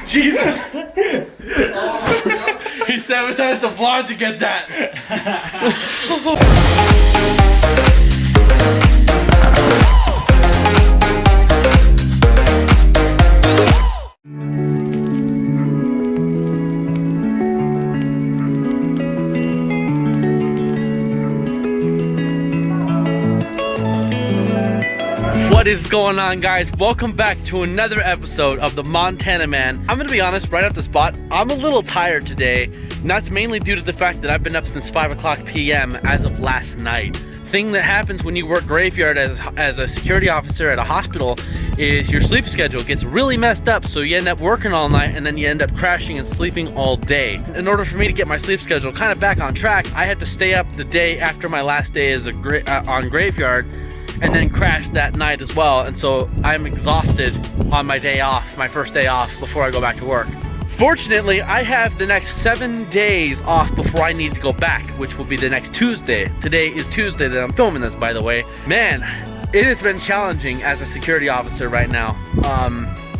Jesus! He sabotaged the vlog to get that. What is going on, guys? Welcome back to another episode of the Montana Man. I'm gonna be honest, right off the spot, I'm a little tired today, and that's mainly due to the fact that I've been up since 5 o'clock p.m. as of last night. Thing that happens when you work graveyard as a security officer at a hospital is your sleep schedule gets really messed up, so you end up working all night and then you end up crashing and sleeping all day. In order for me to get my sleep schedule kind of back on track, I had to stay up the day after my last day as on graveyard and then crash that night as well, and so I'm exhausted on my day off, my first day off before I go back to work. Fortunately, I have the next 7 days off before I need to go back, which will be the next Tuesday. Today is Tuesday that I'm filming this, by the way. Man, it has been challenging as a security officer right now,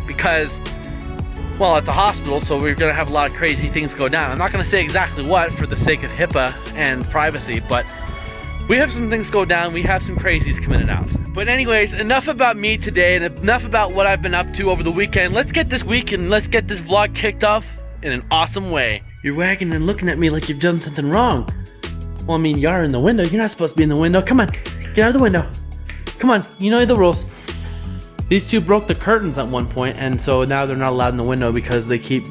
because, well, it's a hospital, so we're gonna have a lot of crazy things go down. I'm not gonna say exactly what for the sake of HIPAA and privacy, but we have some things go down, we have some crazies coming out. But anyways, enough about me today and enough about what I've been up to over the weekend. Let's get this week and let's get this vlog kicked off in an awesome way. You're wagging and looking at me like you've done something wrong. Well, I mean, you are in the window. You're not supposed to be in the window. Come on, get out of the window. Come on, you know the rules. These two broke the curtains at one point, and so now they're not allowed in the window because they keep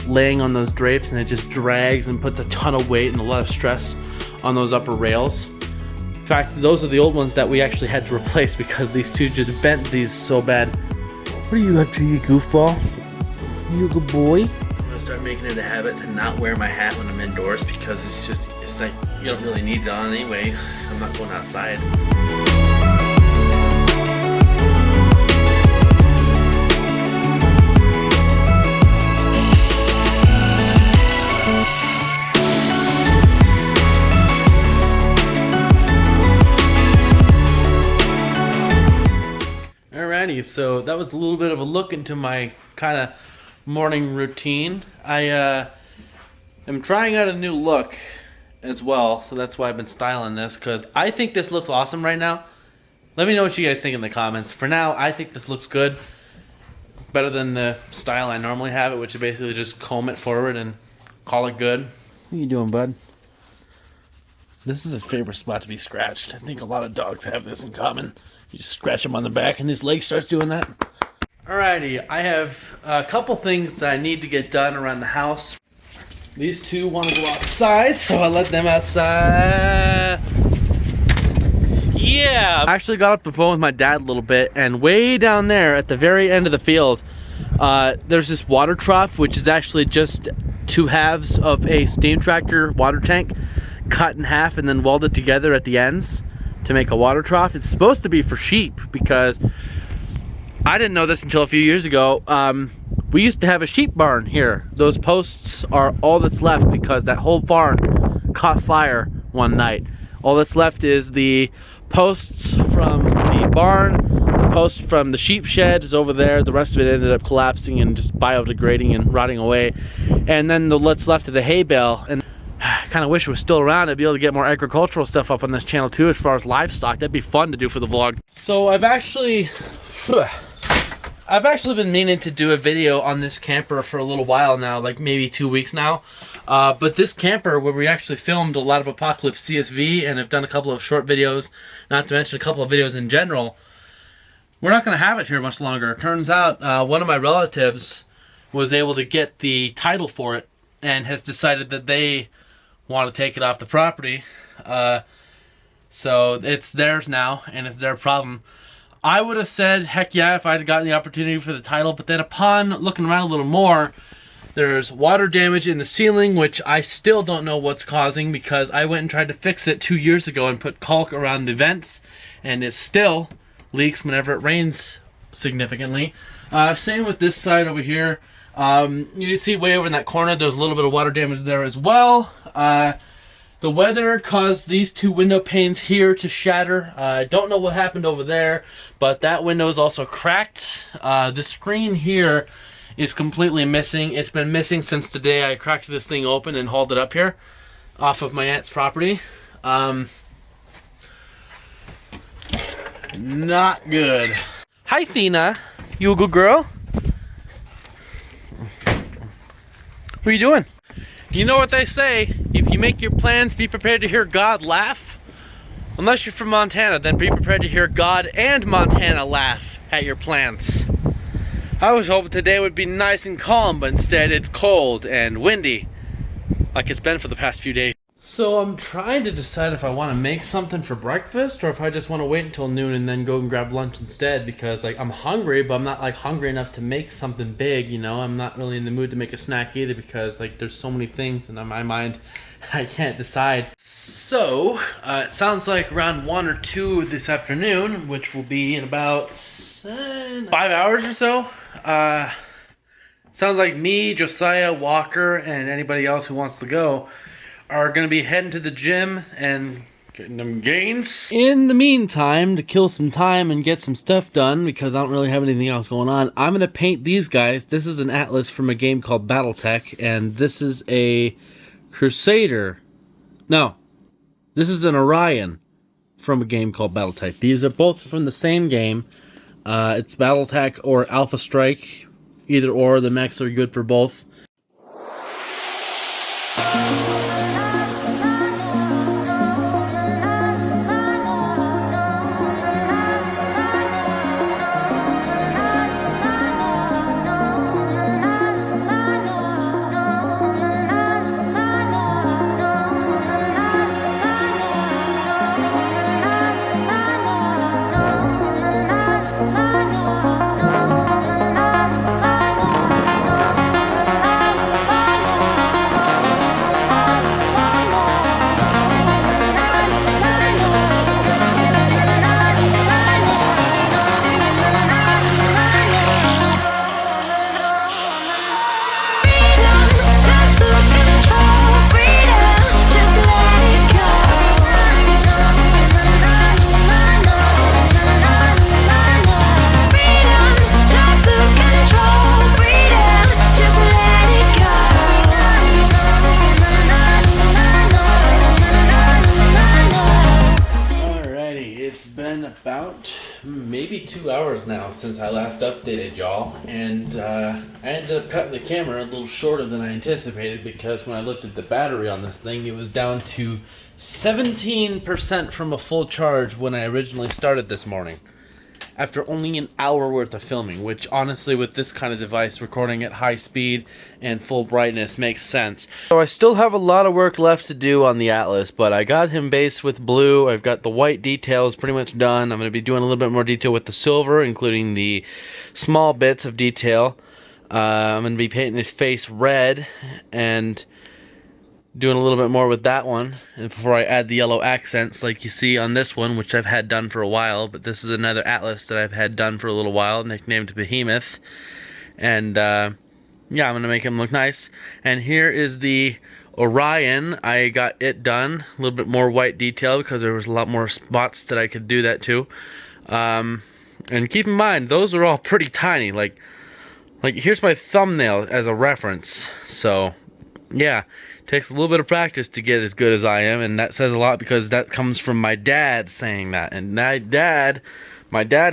laying on those drapes and it just drags and puts a ton of weight and a lot of stress on those upper rails. In fact, those are the old ones that we actually had to replace because these two just bent these so bad. What are you up to, you goofball? You a good boy? I'm gonna start making it a habit to not wear my hat when I'm indoors because it's like you don't really need it on anyway, so I'm not going outside. So that was a little bit of a look into my kind of morning routine. I am trying out a new look as well, so that's why I've been styling this, because I think this looks awesome right now. Let me know what you guys think in the comments. For now, I think this looks good. Better than the style I normally have it, which is basically just comb it forward and call it good. What are you doing, bud? This is his favorite spot to be scratched. I think a lot of dogs have this in common. You just scratch him on the back and his leg starts doing that. Alrighty, I have a couple things that I need to get done around the house. These two want to go outside, so I'll let them outside. Yeah! I actually got off the phone with my dad a little bit, and way down there at the very end of the field, there's this water trough, which is actually just 2 halves of a steam tractor water tank cut in half and then welded together at the ends to make a water trough. It's supposed to be for sheep because I didn't know this until a few years ago. We used to have a sheep barn here. Those posts are all that's left because that whole barn caught fire one night. All that's left is the posts from the barn, the post from the sheep shed is over there. The rest of it ended up collapsing and just biodegrading and rotting away. And then what's left of the hay bale. And I kind of wish it was still around. I'd be able to get more agricultural stuff up on this channel too as far as livestock. That'd be fun to do for the vlog. So I've actually been meaning to do a video on this camper for a little while now, like maybe 2 weeks now. But this camper, where we actually filmed a lot of Apocalypse CSV and have done a couple of short videos, not to mention a couple of videos in general, we're not going to have it here much longer. It turns out one of my relatives was able to get the title for it and has decided that they want to take it off the property. So it's theirs now, and it's their problem. I would have said, heck yeah, if I had gotten the opportunity for the title, but then upon looking around a little more, there's water damage in the ceiling, which I still don't know what's causing because I went and tried to fix it 2 years ago and put caulk around the vents, and it still leaks whenever it rains significantly. Same with this side over here. You can see way over in that corner, there's a little bit of water damage there as well. The The weather caused these two window panes here to shatter. I don't know what happened over there, but that window is also cracked. The screen here is completely missing. It's been missing since the day I cracked this thing open and hauled it up here off of my aunt's property. Not good. Hi, Thina. You a good girl? What are you doing? You know what they say, if you make your plans, be prepared to hear God laugh. Unless you're from Montana, then be prepared to hear God and Montana laugh at your plans. I was hoping today would be nice and calm, but instead it's cold and windy, like it's been for the past few days. So I'm trying to decide if I want to make something for breakfast or if I just want to wait until noon and then go and grab lunch instead, because like I'm hungry, but I'm not like hungry enough to make something big, you know. I'm not really in the mood to make a snack either because like there's so many things in my mind I can't decide. So it sounds like around 1 or 2 this afternoon, which will be in about 5 hours or so. Sounds like me, Josiah, Walker, and anybody else who wants to go are going to be heading to the gym and getting them gains. In the meantime, to kill some time and get some stuff done, because I don't really have anything else going on, I'm going to paint these guys. This is an Atlas from a game called Battletech, and this is a Crusader. No, this is an Orion from a game called Battletech. These are both from the same game. It's Battletech or Alpha Strike. Either or, the mechs are good for both. About maybe 2 hours now since I last updated y'all, and I ended up cutting the camera a little shorter than I anticipated because when I looked at the battery on this thing, it was down to 17% from a full charge when I originally started this morning, after only an hour worth of filming, which honestly with this kind of device recording at high speed and full brightness makes sense. So I still have a lot of work left to do on the Atlas, but I got him based with blue. I've got the white details pretty much done. I'm going to be doing a little bit more detail with the silver, including the small bits of detail. I'm going to be painting his face red and doing a little bit more with that one, and before I add the yellow accents like you see on this one, which I've had done for a while. But this is another Atlas that I've had done for a little while, nicknamed Behemoth. And yeah, I'm gonna make him look nice. And here is the Orion. I got it done, a little bit more white detail because there was a lot more spots that I could do that to. And keep in mind, those are all pretty tiny. Like here's my thumbnail as a reference. So yeah, it takes a little bit of practice to get as good as I am, and that says a lot because that comes from my dad saying that. And my dad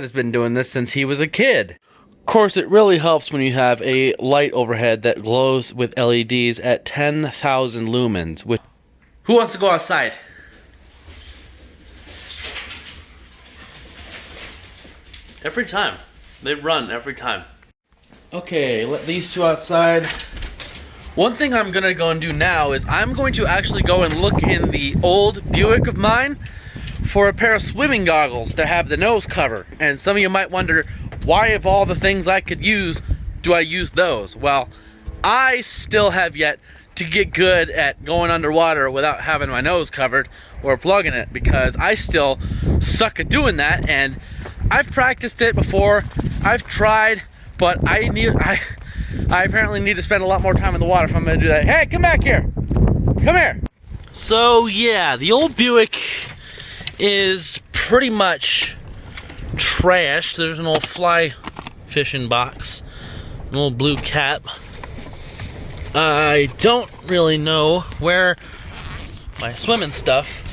has been doing this since he was a kid. Of course, it really helps when you have a light overhead that glows with LEDs at 10,000 lumens. Who wants to go outside? Every time. They run every time. Okay, let these two outside. One thing I'm going to go and do now is I'm going to actually go and look in the old Buick of mine for a pair of swimming goggles to have the nose cover. And some of you might wonder, why of all the things I could use, do I use those? Well, I still have yet to get good at going underwater without having my nose covered or plugging it, because I still suck at doing that. And I've practiced it before, I've tried, but I apparently need to spend a lot more time in the water if I'm going to do that. Hey, come back here. Come here. So yeah, the old Buick is pretty much trashed. There's an old fly fishing box, an old blue cap. I don't really know where my swimming stuff.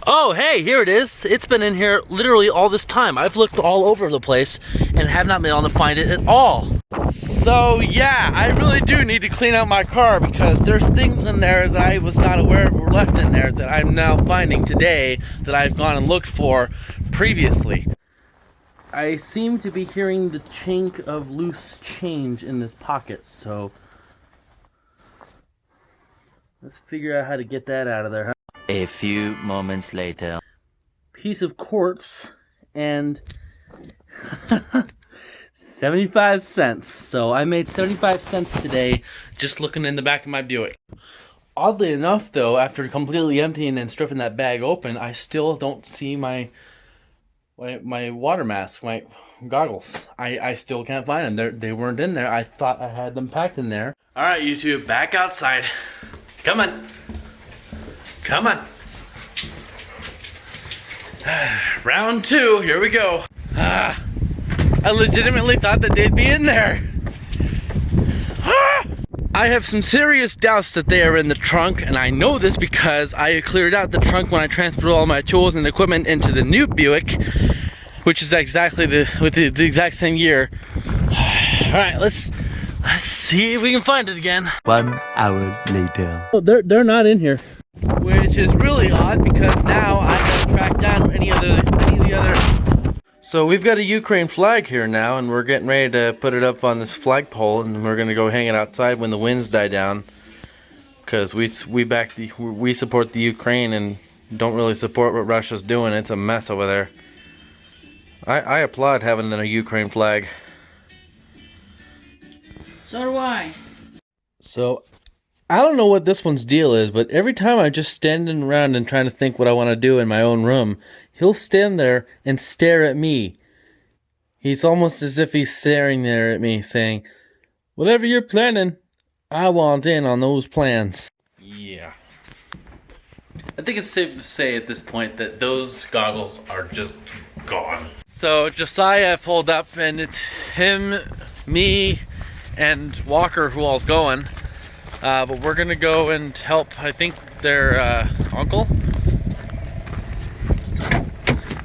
Oh, hey, here it is. It's been in here literally all this time. I've looked all over the place and have not been able to find it at all. So yeah, I really do need to clean out my car because there's things in there that I was not aware of were left in there that I'm now finding today that I've gone and looked for previously. I seem to be hearing the chink of loose change in this pocket, so let's figure out how to get that out of there, huh? A few moments later. Piece of quartz and 75 cents. So I made 75 cents today just looking in the back of my Buick. Oddly enough though, after completely emptying and stripping that bag open, I still don't see my water mask, my goggles. I still can't find them. They weren't in there. I thought I had them packed in there. All right, YouTube, back outside. Come on. Come on. Round two, here we go. I legitimately thought that they'd be in there. I have some serious doubts that they are in the trunk, and I know this because I cleared out the trunk when I transferred all my tools and equipment into the new Buick, which is exactly the exact same year. All right, let's see if we can find it again. 1 hour later. Oh, they're not in here. Which is really odd because now I have tracked down any of the other. So we've got a Ukraine flag here now, and we're getting ready to put it up on this flagpole, and we're gonna go hang it outside when the winds die down. Because we support the Ukraine and don't really support what Russia's doing. It's a mess over there. I applaud having a Ukraine flag. So do I. So I don't know what this one's deal is, but every time I'm just standing around and trying to think what I want to do in my own room, he'll stand there and stare at me. He's almost as if he's staring there at me, saying, "Whatever you're planning, I want in on those plans." Yeah. I think it's safe to say at this point that those goggles are just gone. So Josiah pulled up, and it's him, me, and Walker who all's going. But we're gonna go and help, I think, their uncle.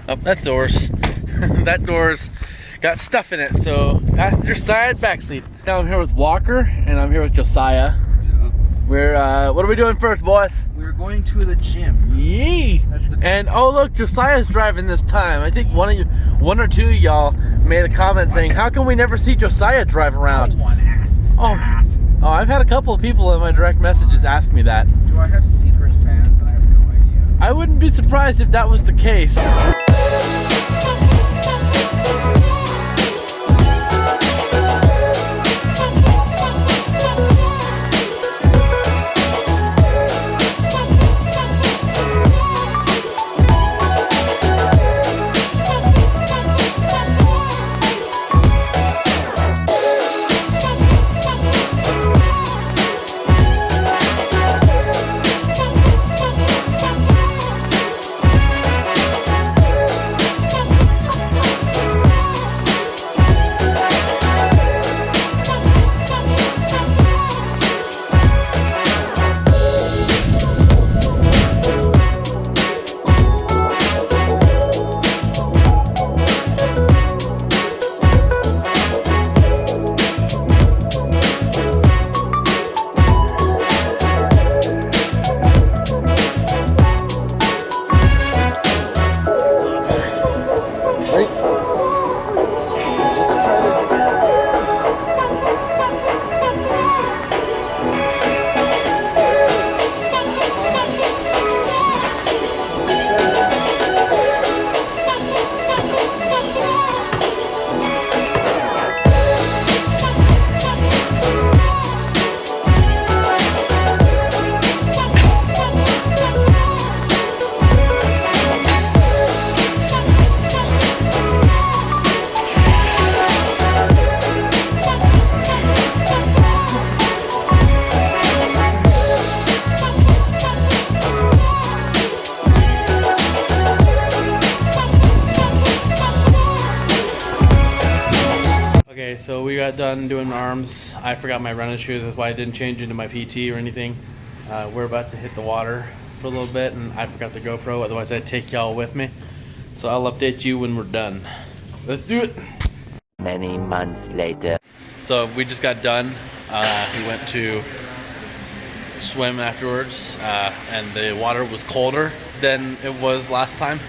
Oh, that door's that door's got stuff in it. So passenger side, back seat. Now I'm here with Walker, and I'm here with Josiah. We're what are we doing first, boys? We're going to the gym. Yee! And oh look, Josiah's driving this time. I think one or two of y'all made a comment saying, "How come we never see Josiah drive around?" No one asks that. Oh, I've had a couple of people in my direct messages ask me that. Do I have secret fans and I have no idea? I wouldn't be surprised if that was the case. Okay, so we got done doing arms. I forgot my running shoes, that's why I didn't change into my PT or anything. We're about to hit the water for a little bit, and I forgot the GoPro, otherwise I'd take y'all with me. So I'll update you when we're done. Let's do it! Many months later. So we just got done. We went to swim afterwards, and the water was colder than it was last time.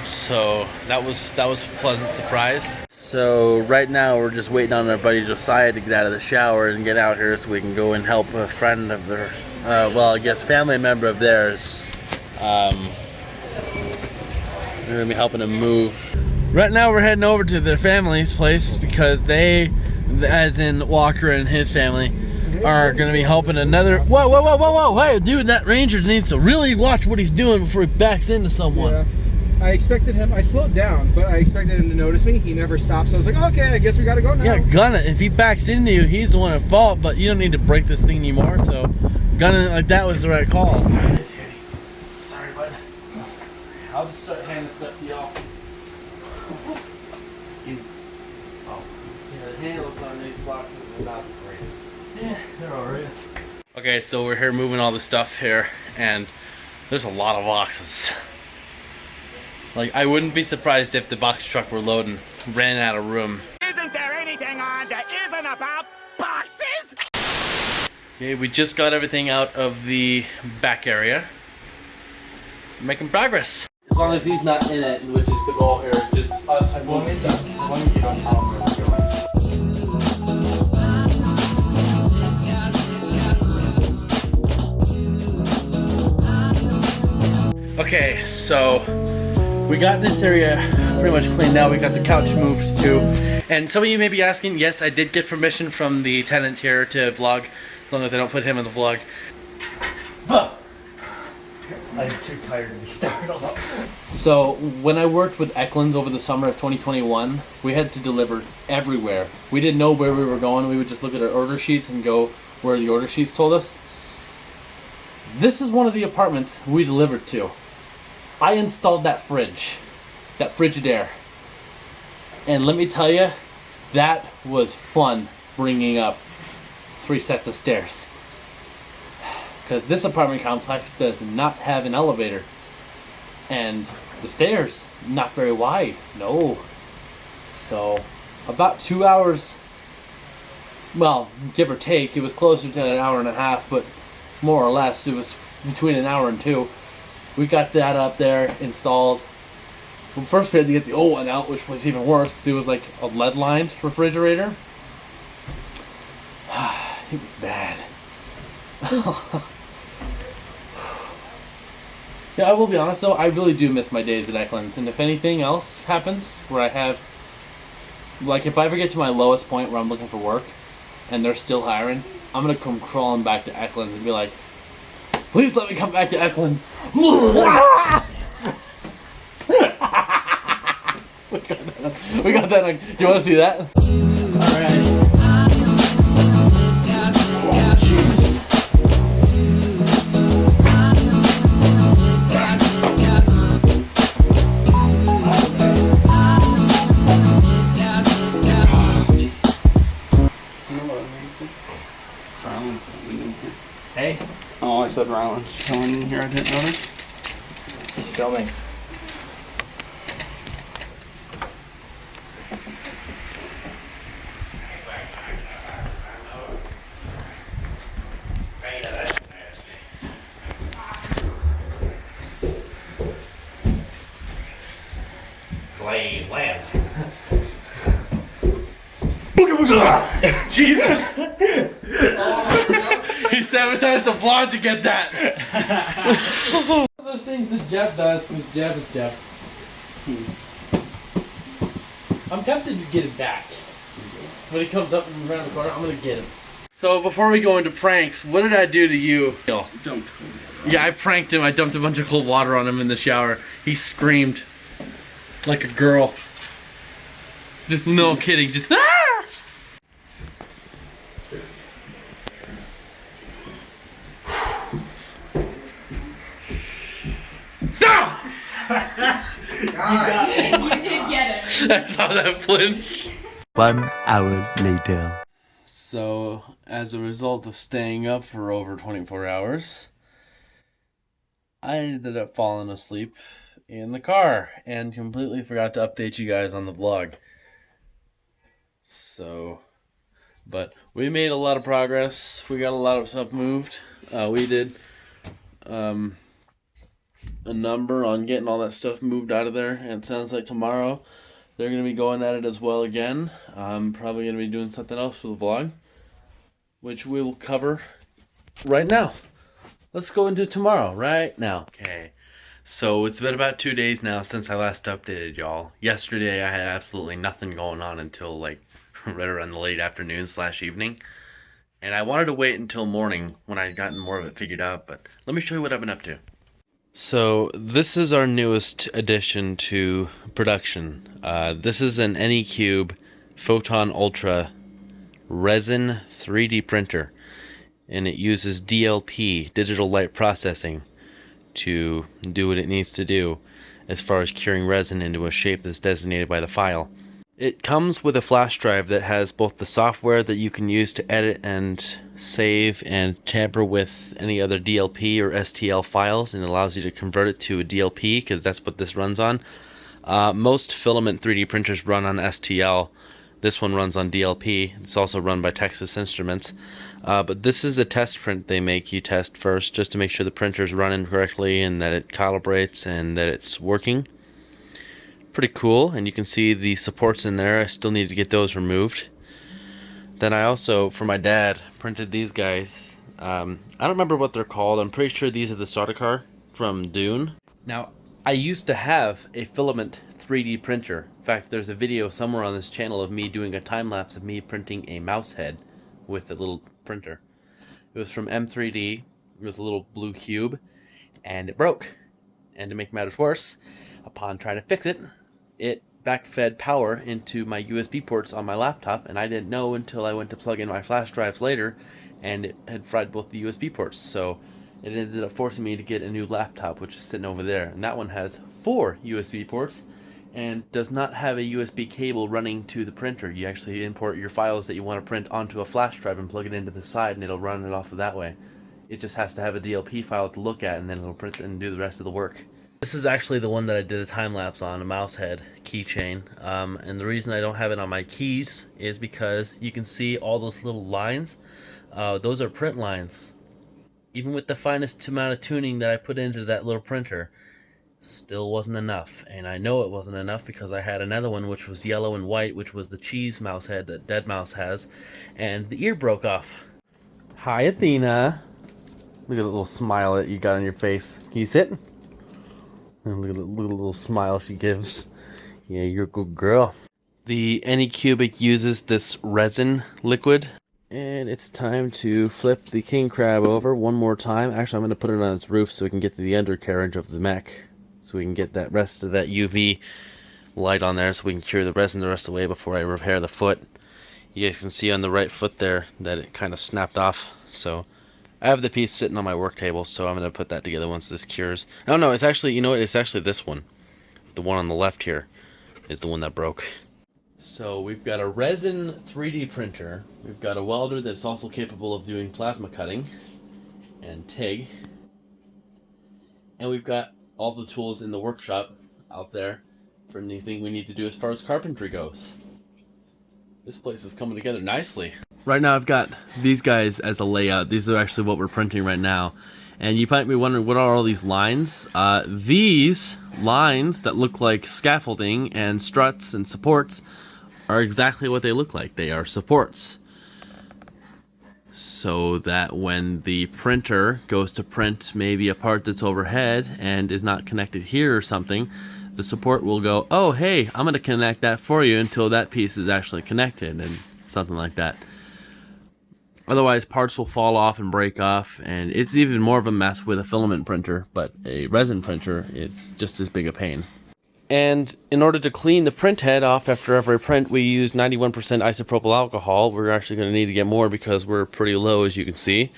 So that was a pleasant surprise. So right now we're just waiting on our buddy Josiah to get out of the shower and get out here so we can go and help a friend of their, well, I guess family member of theirs. We're gonna be helping him move. Right now we're heading over to their family's place because they, as in Walker and his family, are gonna be helping another. Whoa! Hey, dude, that ranger needs to really watch what he's doing before he backs into someone. Yeah. I expected him, I slowed down, but I expected him to notice me. He never stopped, so I was like, okay, I guess we gotta go now. Yeah, gun it. If he backs into you, he's the one at fault, but you don't need to break this thing anymore, so gunning it like that was the right call. Sorry, bud. I'll just start handing stuff to y'all. Oh, yeah, the handles on these boxes are not the greatest. Yeah, they're alright. Okay, so we're here moving all the stuff here, and there's a lot of boxes. Like, I wouldn't be surprised if the box truck we're loading ran out of room. Isn't there anything on that isn't about boxes? Okay, we just got everything out of the back area. Making progress. As long as he's not in it, which is the goal here, just us. As long as you don't tell him where we're going. Okay, so we got this area pretty much cleaned out. We got the couch moved too. And some of you may be asking, yes, I did get permission from the tenant here to vlog, as long as I don't put him in the vlog. I'm too tired to be started off. So when I worked with Eklund's over the summer of 2021, we had to deliver everywhere. We didn't know where we were going. We would just look at our order sheets and go where the order sheets told us. This is one of the apartments we delivered to. I installed that fridge, that Frigidaire. And let me tell you, that was fun bringing up 3 sets of stairs. Because this apartment complex does not have an elevator. And the stairs, not very wide, no. So, about 2 hours, well, give or take, it was closer to an hour and a half, but more or less, it was between an hour and 2. We got that up there, installed. Well, first we had to get the old one out, which was even worse, because it was like a lead-lined refrigerator. It was bad. Yeah, I will be honest though, I really do miss my days at Eklund's, and if anything else happens where I have, like if I ever get to my lowest point where I'm looking for work and they're still hiring, I'm gonna come crawling back to Eklund's and be like, please let me come back to Eklund's. We got that on. Do you want to see that? Alright. Hey? Oh, I said Ryland's filming here, I didn't notice. He's filming. Glade land. Jesus! He sabotaged the vlog to get that. One of those things that Jeff does, because Jeff is Jeff. I'm tempted to get it back. When he comes up and around the corner, I'm gonna get him. So before we go into pranks, what did I do to you? Dumped. Yeah, I pranked him. I dumped a bunch of cold water on him in the shower. He screamed like a girl. Just no kidding. Just ah! You did get it. I saw that flinch. 1 hour later. So, as a result of staying up for over 24 hours, I ended up falling asleep in the car and completely forgot to update you guys on the vlog. So, but we made a lot of progress. We got a lot of stuff moved. We did a number on getting all that stuff moved out of there, and it sounds like tomorrow they're going to be going at it as well again. I'm probably going to be doing something else for the vlog, which we will cover right now. Let's go into tomorrow right now. Okay, so it's been about 2 days now since I last updated y'all. Yesterday I had absolutely nothing going on until like right around the late afternoon / evening. And I wanted to wait until morning when I'd gotten more of it figured out, but let me show you what I've been up to. So this is our newest addition to production. This is an Anycube Photon Ultra resin 3D printer, and it uses DLP, digital light processing, to do what it needs to do as far as curing resin into a shape that's designated by the file. It comes with a flash drive that has both the software that you can use to edit and save and tamper with any other DLP or STL files, and allows you to convert it to a DLP because that's what this runs on. Most filament 3D printers run on STL. This one runs on DLP. It's also run by Texas Instruments. But this is a test print they make you test first, just to make sure the printer's running correctly and that it calibrates and that it's working. Pretty cool, and you can see the supports in there. I still need to get those removed. Then I also, for my dad, printed these guys. I don't remember what they're called. I'm pretty sure these are the Sardaukar from Dune. Now, I used to have a filament 3D printer. In fact, there's a video somewhere on this channel of me doing a time-lapse of me printing a mouse head with a little printer. It was from M3D. It was a little blue cube, and it broke. And to make matters worse, upon trying to fix it, it backfed power into my USB ports on my laptop, and I didn't know until I went to plug in my flash drives later, and it had fried both the USB ports. So it ended up forcing me to get a new laptop, which is sitting over there, and that one has 4 USB ports and does not have a USB cable running to the printer. You actually import your files that you want to print onto a flash drive and plug it into the side, and it'll run it off of that way. It just has to have a DLP file to look at, and then it'll print and do the rest of the work. This is actually the one that I did a time-lapse on, a mouse head keychain. And the reason I don't have it on my keys is because you can see all those little lines. Those are print lines. Even with the finest amount of tuning that I put into that little printer, still wasn't enough. And I know it wasn't enough because I had another one which was yellow and white, which was the cheese mouse head that Deadmau5 has, and the ear broke off. Hi, Athena. Look at the little smile that you got on your face. Can you sit? And look at the little smile she gives. Yeah, you're a good girl. The Anycubic uses this resin liquid, and it's time to flip the king crab over one more time. Actually, I'm going to put it on its roof so we can get to the undercarriage of the mech, so we can get that rest of that UV light on there, so we can cure the resin the rest of the way before I repair the foot. You guys can see on the right foot there that it kind of snapped off. So I have the piece sitting on my work table, so I'm going to put that together once this cures. Oh no, it's actually, you know what, it's actually this one. The one on the left here is the one that broke. So we've got a resin 3D printer. We've got a welder that's also capable of doing plasma cutting and TIG. And we've got all the tools in the workshop out there for anything we need to do as far as carpentry goes. This place is coming together nicely. Right now I've got these guys as a layout. These are actually what we're printing right now. And you might be wondering, what are all these lines? These lines that look like scaffolding and struts and supports are exactly what they look like. They are supports. So that when the printer goes to print maybe a part that's overhead and is not connected here or something, the support will go, oh hey, I'm going to connect that for you until that piece is actually connected, and something like that. Otherwise, parts will fall off and break off, and it's even more of a mess with a filament printer, but a resin printer is just as big a pain. And in order to clean the print head off after every print, we use 91% isopropyl alcohol. We're actually going to need to get more because we're pretty low, as you can see.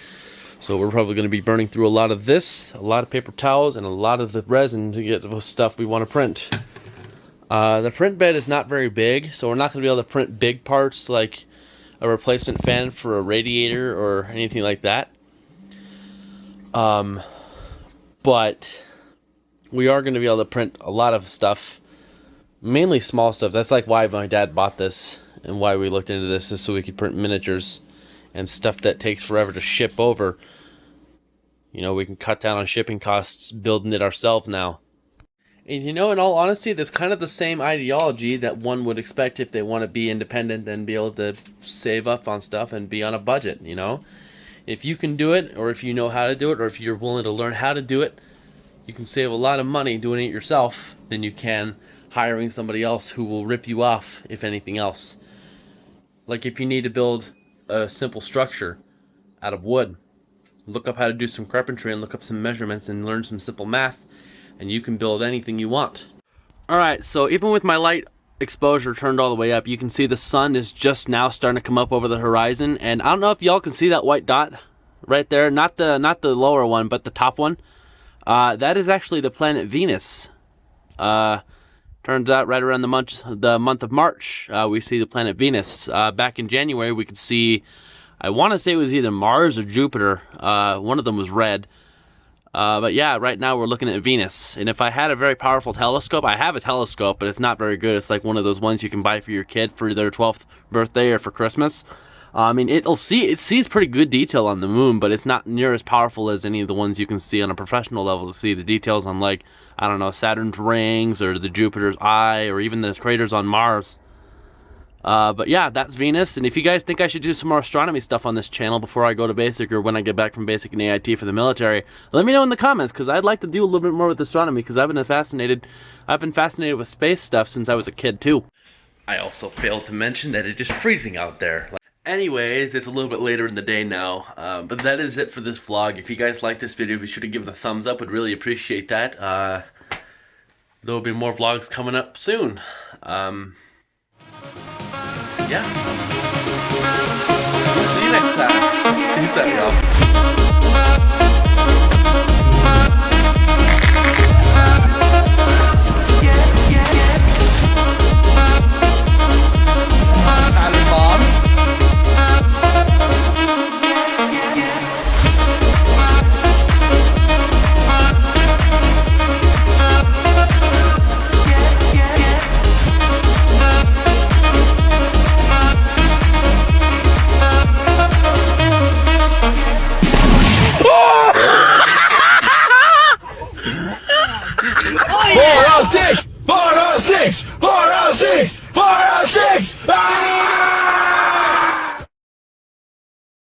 So we're probably going to be burning through a lot of this, a lot of paper towels, and a lot of the resin to get the stuff we want to print. The print bed is not very big, so we're not going to be able to print big parts like a replacement fan for a radiator or anything like that. But we are going to be able to print a lot of stuff, mainly small stuff. That's like why my dad bought this and why we looked into this, is so we could print miniatures and stuff that takes forever to ship over. You know, we can cut down on shipping costs building it ourselves now. And you know, in all honesty, that's kind of the same ideology that one would expect if they want to be independent and be able to save up on stuff and be on a budget, you know? If you can do it, or if you know how to do it, or if you're willing to learn how to do it, you can save a lot of money doing it yourself than you can hiring somebody else who will rip you off, if anything else. Like if you need to build a simple structure out of wood, look up how to do some carpentry and look up some measurements and learn some simple math, and you can build anything you want. Alright, so even with my light exposure turned all the way up, you can see the sun is just now starting to come up over the horizon, and I don't know if y'all can see that white dot right there, not the lower one, but the top one. That is actually the planet Venus. Turns out right around the month of March, we see the planet Venus. Back in January, we could see, I want to say it was either Mars or Jupiter. One of them was red. But yeah, right now we're looking at Venus. And if I had a very powerful telescope, I have a telescope, but it's not very good. It's like one of those ones you can buy for your kid for their 12th birthday or for Christmas. I mean, it sees pretty good detail on the moon, but it's not near as powerful as any of the ones you can see on a professional level to see the details on, like, I don't know, Saturn's rings or the Jupiter's eye or even the craters on Mars. But yeah, that's Venus. And if you guys think I should do some more astronomy stuff on this channel before I go to basic or when I get back from basic and AIT for the military, let me know in the comments, because I'd like to do a little bit more with astronomy, because I've been fascinated with space stuff since I was a kid too. I also failed to mention that it is freezing out there. Anyways, it's a little bit later in the day now, but that is it for this vlog. If you guys like this video, be sure to give it a thumbs up. Would really appreciate that. There will be more vlogs coming up soon. Yeah. See you next time. Peace out, y'all. Four oh six, 406, 406, 406.